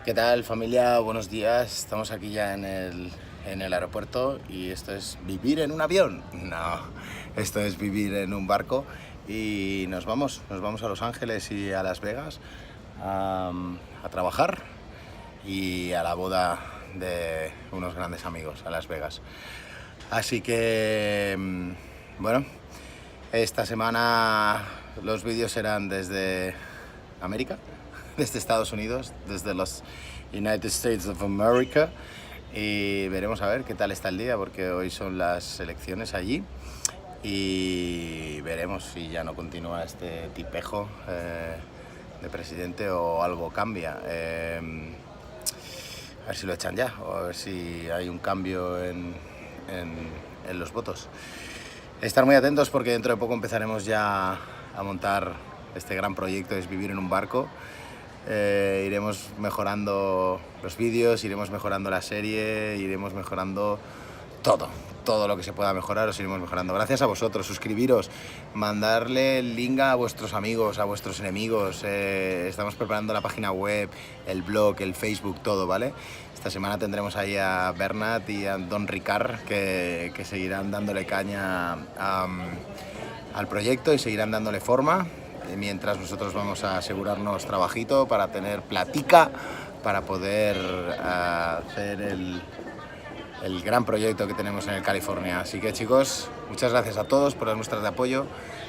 ¿Qué tal, familia? Buenos días. Estamos aquí ya en el aeropuerto y esto es vivir en un avión. No, esto es vivir en un barco y nos vamos a Los Ángeles y a Las Vegas a trabajar y a la boda de unos grandes amigos a Las Vegas. Así que, bueno, esta semana los vídeos serán desde América, desde Estados Unidos, desde los United States of America, y veremos a ver qué tal está el día, porque hoy son las elecciones allí y veremos si ya no continúa este tipejo de presidente o algo cambia. A ver si lo echan ya, o a ver si hay un cambio en los votos. Estar muy atentos porque dentro de poco empezaremos ya a montar este gran proyecto, es vivir en un barco. Iremos mejorando los vídeos, iremos mejorando la serie, iremos mejorando todo lo que se pueda mejorar, os iremos mejorando. Gracias a vosotros, suscribiros, mandarle el link a vuestros amigos, a vuestros enemigos. Estamos preparando la página web, el blog, el Facebook, todo, ¿vale? Esta semana tendremos ahí a Bernat y a Don Ricard que seguirán dándole caña al proyecto y seguirán dándole forma, mientras nosotros vamos a asegurarnos trabajito para tener platica, para poder hacer el gran proyecto que tenemos en el California. Así que, chicos, muchas gracias a todos por las muestras de apoyo,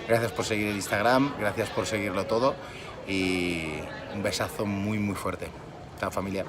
gracias por seguir el Instagram, gracias por seguirlo todo y un besazo muy fuerte. Chao, familia.